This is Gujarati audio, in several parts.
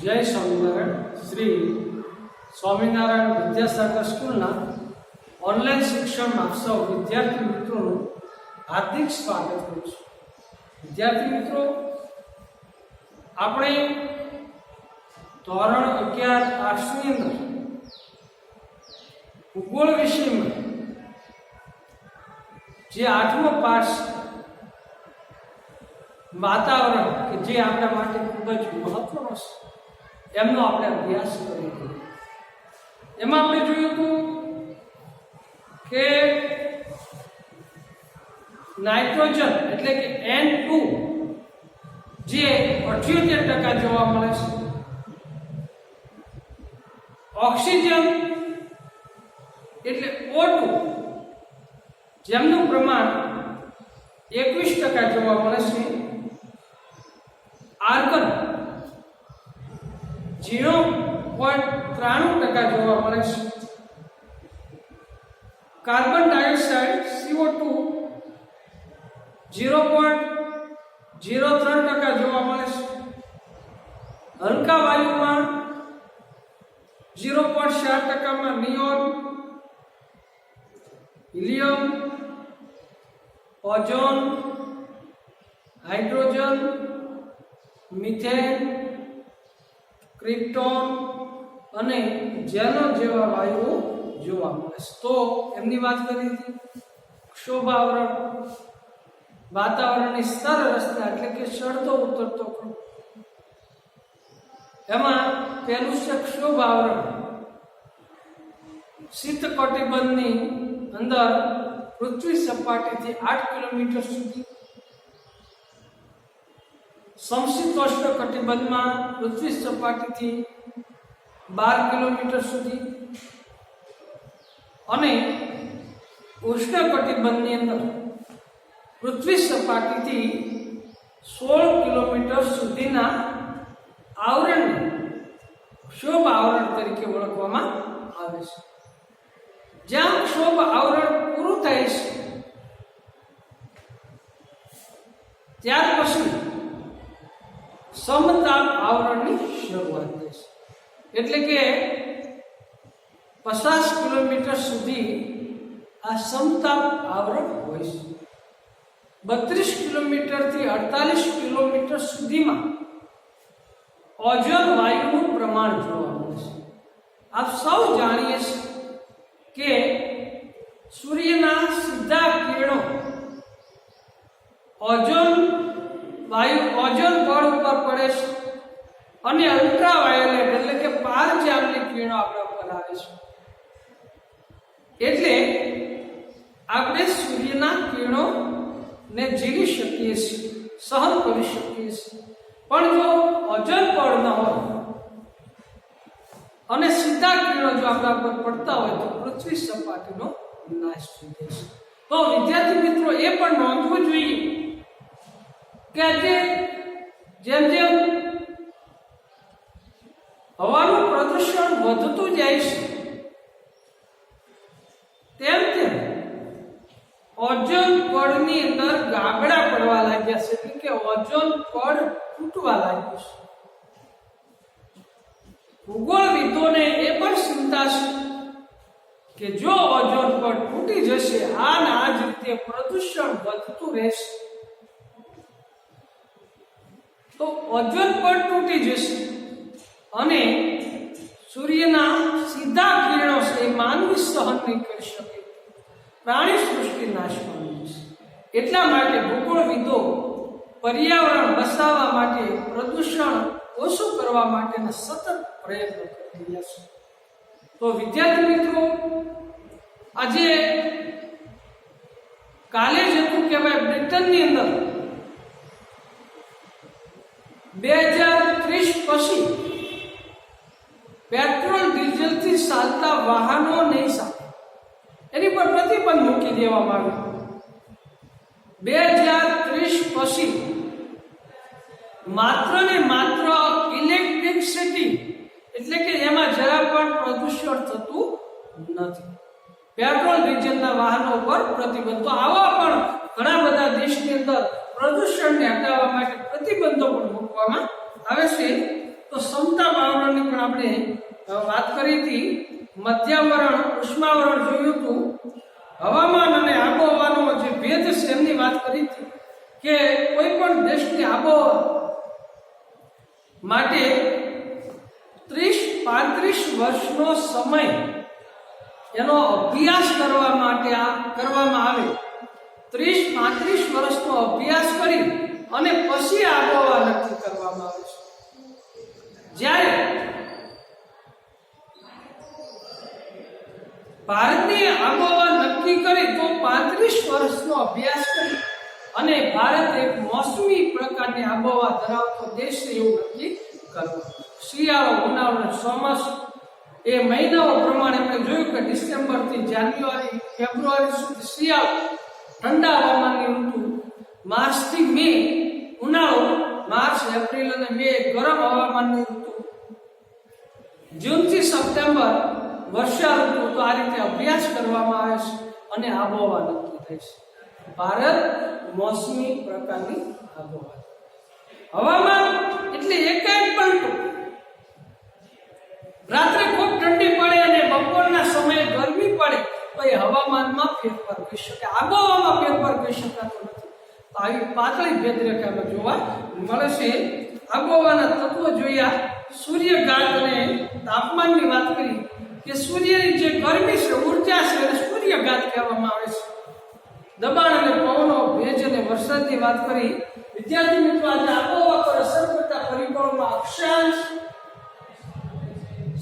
જય સ્વામિનારાયણ. શ્રી સ્વામિનારાયણ વિદ્યાસાગર સ્કૂલના ઓનલાઈન શિક્ષણ આપ સૌ વિદ્યાર્થી મિત્રોનું હાર્દિક સ્વાગત કરું છું. વિદ્યાર્થી મિત્રો, આપણે ધોરણ 11 આર્ટ્સની અંદર ભૂગોળ વિષયમાં જે 8મો પાઠ વાતાવરણ કે જે આપણા માટે ખૂબ જ મહત્વનો છે એમનો આપણે અભ્યાસ કર્યો. એમાં આપણે જોયું હતું કે નાઇટ્રોજન એટલે કે N2 જે 78% જોવા મળે છે, ઓક્સિજન એટલે O2 જેમનું પ્રમાણ 21% જોવા મળે છે, આર્ગન 0.93% જોવા મળે છે, કાર્બન ડાયોક્સાઇડ CO2 0.03% જોવા મળે છે, હલકા વાયુમાં 0.4% માં neon, helium, ozone, hydrogen, methane, krypton અને ઝેનોન જેવા વાયુઓ જોવા મળે છે. તો એમની વાત કરી હતી. ક્ષોભાવરણ વાતાવરણની સ્તર રચના એટલે કે ચડતો ઉતરતો ક્રમ. એમાં પહેલું છે ક્ષોભાવરણ. શીત કટિબંધની અંદર પૃથ્વી સપાટીથી 8 કિલોમીટર સુધી, સમશીતોષ્ણ કટિબંધમાં પૃથ્વી સપાટીથી 12 કિલોમીટર સુધી અને ઉષ્ણ કટિબંધની અંદર પૃથ્વી સપાટીથી 16 કિલોમીટર સુધીના આવરણને ક્ષોભ આવરણ તરીકે ઓળખવામાં આવે છે. જ્યાં ક્ષોભ આવરણ પૂરું થાય છે ત્યાર પછી સમતાપ આવરણની શરૂઆત થાય છે. એટલે કે 50 કિલોમીટર સુધી આ સમતાપ આવરણ હોય છે. 32 કિલોમીટરથી 48 કિલોમીટર સુધીમાં ઓઝોન વાયુનું પ્રમાણ જોવા મળે છે. આપ સૌ જાણીએ છીએ કે સૂર્યના સીધા કિરણો ઓઝોન પડ ઉપર પડે છે અને અલ્ટ્રાવાયોલેટ એટલે કે પારજામની કિરણો આપણા ઉપર આવે છે. એટલે આપણે સૂર્યના કિરણોને ઝીલી શકીએ છીએ, સહન કરી શકીએ છીએ. પણ જો ઓઝોન પડ ન હોય અને સીધા કિરણો જો આપણા પર પડતા હોય તો પૃથ્વી સપાટીનો નાશ થઈ જાય છે. તો વિદ્યાર્થી મિત્રો, એ પણ નોંધવું જોઈએ કે આજે જેમ જેમ હવાનું પ્રદૂષણ વધતું જાય છે તેમ તેમ ઓઝોન પડની અંદર ગાબડા પડવા લાગ્યા છે. એટલે કે ઓઝોન પડ તૂટવા લાગ્યું છે. ભૂગોળવિદોને એ પણ ચિંતા છે કે જો ઓઝોન પડ તૂટી જશે, આ જ રીતે પ્રદૂષણ વધતું રહેશે તો ઓઝોન પડ તૂટી જશે અને સૂર્યના સીધા કિરણો છે એ માનવી સહન નહીં કરી શકે, પ્રાણી સૃષ્ટિ નાશ પામી જશે. એટલા માટે ભૂગોળવિદો પર્યાવરણ બચાવવા માટે, પ્રદૂષણ ઓછું કરવા માટેના સતત પ્રયત્નો કરી રહ્યા છે. તો વિદ્યાર્થી મિત્રો, આજે કાલે જ હતું કે ભાઈ બ્રિટનની અંદર 2030 પછી પેટ્રોલ ડીઝલથી ચાલતા વાહનો નહીં ચાલે, એની પર પ્રતિબંધ મૂકી દેવામાં આવ્યો. 2030 પછી માત્ર ને માત્ર ઇલેક્ટ્રિસિટી એટલે કે એમાં જરા પણ પ્રદૂષણ થતું નથી. પેટ્રોલ ડીઝલના વાહનો પર પ્રતિબંધ. તો આવા પણ ઘણા બધા દેશની અંદર પ્રદૂષણને હટાવવા માટે પ્રતિબંધો પણ મૂકવામાં આવે છે. તો તો સમતા આવરણની પણ આપણે વાત કરી હતી. મધ્યાવરણ, ઉષ્માવરણ જોયું હતું. હવામાન અને આબોહવાનો જે ભેદ છે એમની વાત કરી હતી કે કોઈ પણ દેશની આબોહવા માટે 30-35 વર્ષનો સમય એનો અભ્યાસ કરવા માટે કરવામાં આવે. 30-35 વર્ષનો અભ્યાસ કરી અને પછી આબોહવા નક્કી કરવામાં આવે છે. જ્યારે ભારતની આબોહવા નક્કી કરી તો 35 વર્ષનો અભ્યાસ કરી અને ભારત એક મોસમી પ્રકારની આબોહવા ધરાવતો દેશ છે એવું નક્કી કરવું. શિયાળો, ઉનાળો અને ચોમાસું એ મહિનાઓ પ્રમાણે આપણે જોયું કે ડિસેમ્બર થી જાન્યુઆરી, ફેબ્રુઆરી સુધી શિયાળો, ઠંડા હવામાનની ઋતુ, માર્ચ થી મે ઉનાળો, માર્ચ, એપ્રિલ અને મે ગરમ હવામાનની ઋતુ, જૂન થી સપ્ટેમ્બર વર્ષા ઋતુ. તો આ રીતે અભ્યાસ કરવામાં આવે છે અને આબોહવા નક્કી થાય છે. ભારત મોસમી પ્રકારની આબોહવા. હવામાન એટલે એકાએક પલટો. રાત્રે ખૂબ ઠંડી પડે અને બપોરના સમયે ગરમી પડે તો એ હવામાનમાં ફેરફાર કરી શકે, આબોહવામાં ફેરફાર કરી શકાતો નથી. તો આવી પાતળી ભેદરેખામાં જોવા મળે છે. આબોહવાના તત્વો જોયા, સૂર્યઘાત અને તાપમાનની વાત કરી કે સૂર્યની જે ગરમી છે, ઉર્જા છે એને સૂર્યઘાત કહેવામાં આવે છે. દબાણ અને પવનો, ભેજ અને વરસાદની વાત કરી. વિદ્યાર્થી મિત્રો, આજે આબોહવા પર અસર કરતા પરિબળોમાં અક્ષાંશ,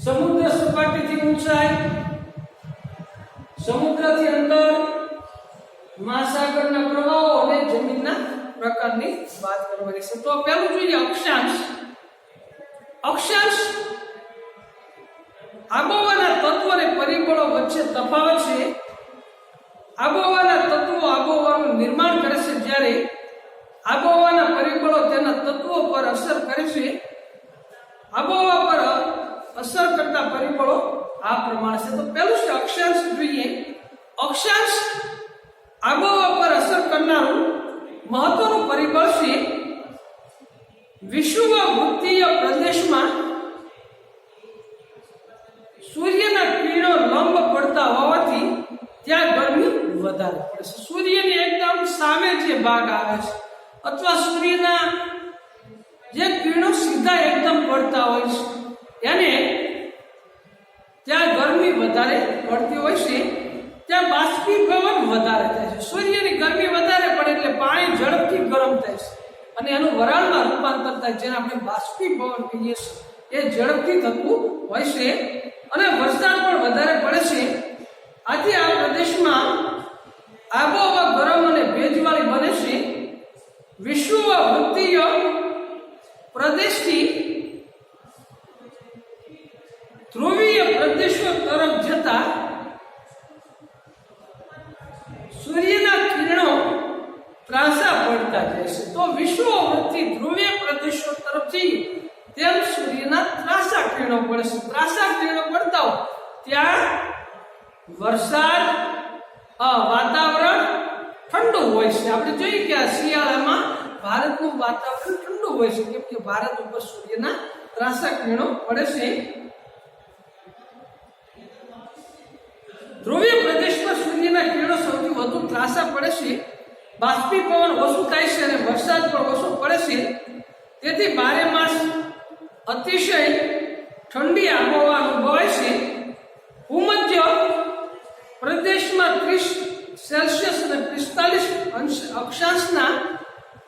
સમુદ્ર સપાટીથી ઊંચાઈ, સમુદ્રથી અંદર, મહાસાગરના પ્રવાહો અને જમીનના પ્રકારની વાત કરવાની છે. તો પહેલું જોઈએ અક્ષાંશ. અક્ષાંશ આબોહવાના તત્વો અને પરિબળો વચ્ચે તફાવત છે. આબોહવાના તત્વો આબોહવાનું નિર્માણ કરે છે, જ્યારે આબોહવાના પરિબળો તેના તત્વો પર અસર કરે છે. આબોહવા પર અસર કરતા પરિબળો આ પ્રમાણે છે. તો પહેલું છે અક્ષાંશ. જોઈએ અક્ષાંશ આબોહવા પર અસર કરનારું મહત્વનું પરિબળ છે. વિષુવવૃત્તીય પ્રદેશમાં સૂર્યના કિરણો લંબ પડતા હોવાથી ત્યાં ગરમી વધારે પડે છે. સૂર્યની એકદમ સામે જે ભાગ આવે છે અથવા સૂર્યના જે કિરણો સીધા એકદમ પડતા હોય છે એને ત્યાં ગરમી વધારે પડતી હોય છે. ત્યાં બાષ્પીભવન વધારે થાય છે. સૂર્યની ગરમી વધારે પડે એટલે પાણી ઝડપથી ગરમ થાય છે અને એનું વરાળમાં રૂપાંતર થાય, જેને આપણે બાષ્પીભવન કહીએ છીએ. એ ઝડપથી થતું હોય છે અને વરસાદ પણ વધારે પડે છે. આથી આ પ્રદેશમાં આબોહવા ગરમ અને ભેજવાળી બને છે. વિષુવવૃત્તીય પ્રદેશથી ધ્રુવીય પ્રદેશો તરફ જતા સૂર્યના કિરણો ત્રાંસા પડતા જાય છે. તો વિષુવવૃત્તિ ધ્રુવીય પ્રદેશો તરફ જઈએ તેમ સૂર્યના ત્રાંસા કિરણો પડે છે. ત્રાંસા કિરણો પડતા હોય ત્યાં વરસાદ, વાતાવરણ ઠંડુ હોય છે. આપણે જોઈએ કે આ શિયાળામાં ભારતનું વાતાવરણ ઠંડુ હોય છે, કેમ કે ભારત ઉપર સૂર્યના ત્રાંસા કિરણો પડે છે. ધ્રુવીય પ્રદેશમાં સૂર્યના કિરણો સૌથી વધુ ત્રાંસા પડે છે. બાષ્પીભવન ઓછું થાય છે અને વરસાદ પણ ઓછો પડે છે. તેથી બારે માસ અતિશય ઠંડી આબોહવા અનુભવાય છે. ભૂમધ્ય પ્રદેશમાં 30 સેલ્સિયસ અને 45 અક્ષાંશના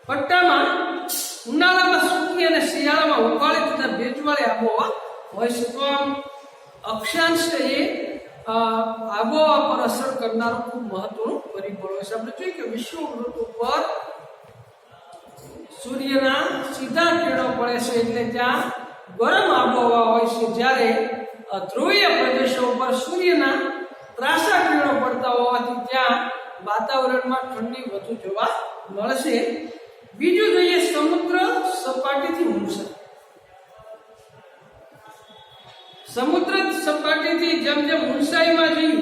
પટ્ટામાં ઉનાળામાં સૂકી અને શિયાળામાં ઉકાળી તથા ભેજવાળી આબોહવા હોય છે. તો અક્ષાંશ એ આબોહવા પર અસર કરનારો ખૂબ મહત્વનું પરિબળ હોય છે. આપણે જોઈએ કે વિષુવવૃત્ત ઉપર સૂર્યના સીધા કિરણો પડે છે એટલે ત્યાં ગરમ આબોહવા હોય છે, જ્યારે ધ્રુવીય પ્રદેશો ઉપર સૂર્યના ત્રાંસા કિરણો પડતા હોવાથી ત્યાં વાતાવરણમાં ઠંડી વધુ જોવા મળશે. બીજું જોઈએ સમુદ્ર સપાટીથી ઊંચાઈ. સમુદ્ર સપાટીથી જેમ જેમ ઊંચાઈમાં જઈએ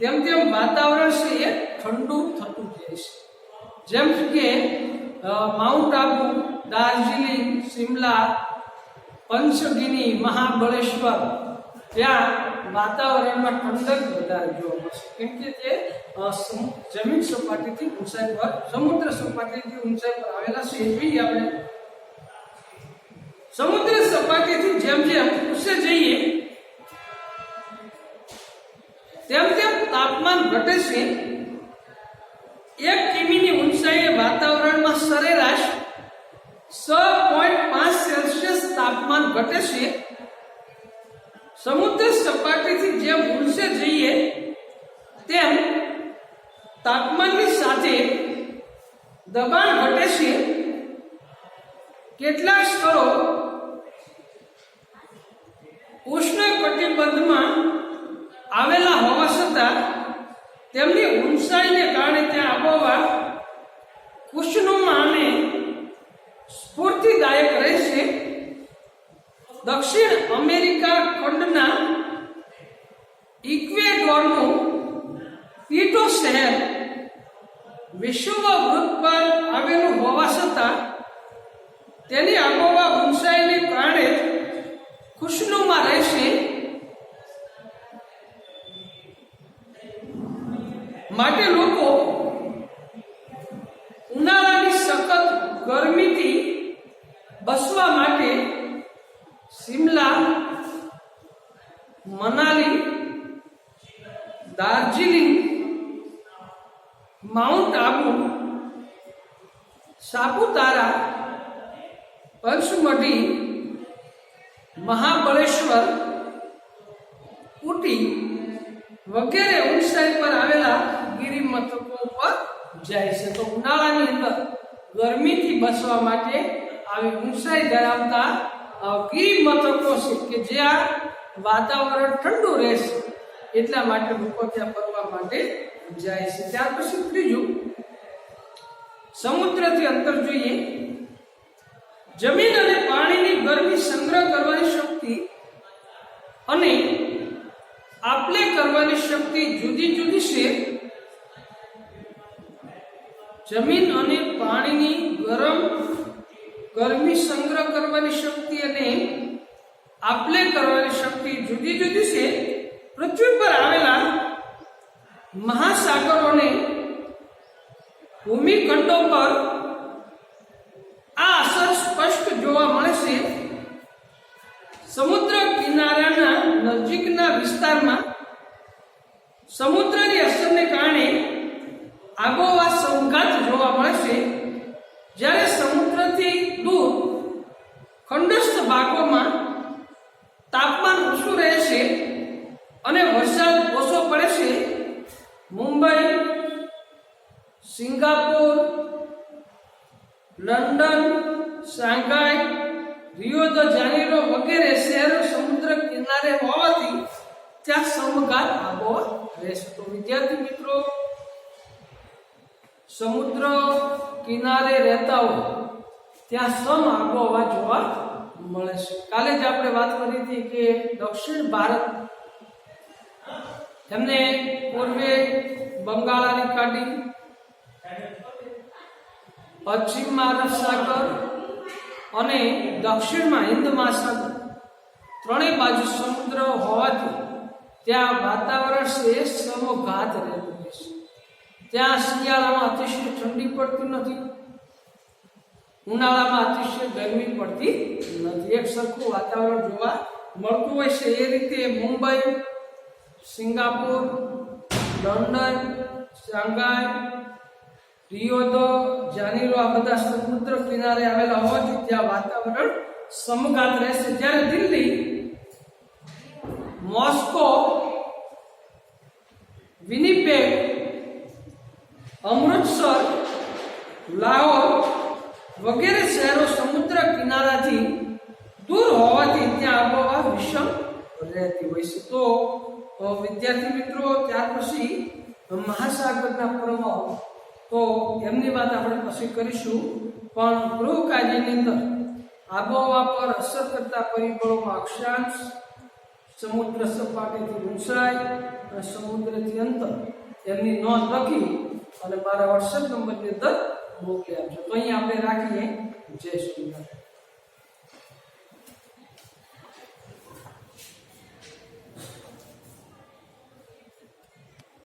તેમ તેમ વાતાવરણ છે એ ઠંડુ થતું જાય છે. જેમ કે માઉન્ટ આબુ, દાર્જિલિંગ, શિમલા, પંચગિની, મહાબળેશ્વર, ત્યાં વાતાવરણમાં ઠંડક વધારે જોવા મળશે, કેમ કે તે જમીન સપાટીથી ઊંચાઈ પર, સમુદ્ર સપાટીથી ઊંચાઈ પર આવેલા છે. જોઈએ આપણે સમુદ્ર સપાટીથી જેમ જેમ ઊંચે જઈએ તેમ તેમ તાપમાન ઘટે છે. 1 કિમીની ઊંચાઈએ વાતાવરણમાં સરેરાશ 6.5 સેલ્સિયસ તાપમાન ઘટે છે. સમુદ્ર સપાટીથી જેમ ઊંચે જઈએ તેમ તાપમાનની સાથે દબાણ ઘટે છે. કેટલાક સ્થળો ઉષ્ણકટિબંધમાં આવેલા હોવા છતાં તેમની ઊંચાઈને કારણે ત્યાં આબોહવા ખુશનુમા અને સ્ફૂર્તિદાયક રહેશે. દક્ષિણ અમેરિકા ખંડના ઇક્વેડોરનું ક્વિટો શહેર વિષુવવૃત્ત પર આવેલું હોવા છતાં તેની આબોહવા ઊંચાઈને કારણે ખુશનુમા રહેશે. માટે લોકો ઉનાળાની સખત ગરમીથી બચવા માટે શિમલા, મનાલી, દાર્જિલિંગ, માઉન્ટ આબુ, સાપુતારા, પંચમઢી, મહાબળેશ્વર, ઉટી વગેરે ઊંચાઈ પર આવેલા ગિરિમથકો પર જાય છે. તો ઉનાળાની અંદર ગરમીથી બચવા માટે આવી ઊંચાઈ ધરાવતા ગિરિમથકો છે કે જ્યાં વાતાવરણ ઠંડુ રહેશે, એટલા માટે લોકો ત્યાં ફરવા માટે જાય છે. ત્યાર પછી ત્રીજું, સમુદ્રથી અંતર જોઈએ. જમીન અને પાણીની ગરમી સંગ્રહ કરવાની શક્તિ અને આપલે કરવાની શક્તિ જુદી જુદી છે. જમીન અને પાણીની ગરમી સંગ્રહ કરવાની શક્તિ અને આપલે કરવાની શક્તિ જુદી જુદી છે. પૃથ્વી પર આવેલા મહાસાગરોને ભૂમિખંડો પર આ અસર સ્પષ્ટ જોવા મળે છે. સમુદ્ર કિનારાના નજીકના વિસ્તારમાં સમુદ્રની અસરને કારણે આબોહવા સંઘાત જોવા મળે છે. જ્યારે સમુદ્રથી દૂર ખંડસ્થ ભાગોમાં તાપમાન ઓછું રહે છે અને વરસાદ ઓછો પડે છે. Mumbai, Singapore, London, Shanghai, Rio de Janeiro વગેરે શહેરો સમુદ્ર કિનારે હોવાથી ત્યાં સમઘાત આબોહવા રહેશે. તો વિદ્યાર્થી મિત્રો, સમુદ્ર કિનારે રહેતા હોય ત્યાં સમ આબોહવા જોવા મળે છે. કાલે જ આપણે વાત કરી હતી કે દક્ષિણ ભારત એમને પૂર્વે બંગાળાની ખાડી, પશ્ચિમમાં અરબ સાગર અને દક્ષિણમાં હિન્દ મહાસાગર, ત્રણેય બાજુ સમુદ્ર હોવાથી ત્યાં વાતાવરણ છે સમઘાત રહેતું હોય છે. ત્યાં શિયાળામાં અતિશય ઠંડી પડતી નથી, ઉનાળામાં અતિશય ગરમી પડતી નથી, એક સરખું વાતાવરણ જોવા મળતું હોય છે. એ રીતે Mumbai, Singapore, London, Shanghai, Rio de Janeiro આ બધા સમુદ્ર કિનારે આવેલા હોવાથી ત્યાં વાતાવરણ સમઘાત રહેશે. જ્યારે દિલ્હી, મોસ્કો, વિનિપેગ, અમૃતસર, લાહોર વગેરે શહેરો સમુદ્ર કિનારાથી દૂર હોવાથી ત્યાં આબોહવા વિષમ રહેતી હોય છે. તો વિદ્યાર્થી મિત્રો, ત્યાર પછી મહાસાગરના પ્રવાહો, તો એમની વાત આપણે પછી કરીશું. પણ ગૃહ કાર્યની અંદર આબોહવા પર અસર કરતા પરિબળોમાં અક્ષાંશ, સમુદ્ર સપાટીથી ઊંચાઈ અને સમુદ્રથી અંતર, એમની નોંધ લખી અને મારા WhatsApp નંબરની અંદર મોકલી આપજો. તો અહીંયા આપણે રાખીએ. જય શ્રી કૃષ્ણ.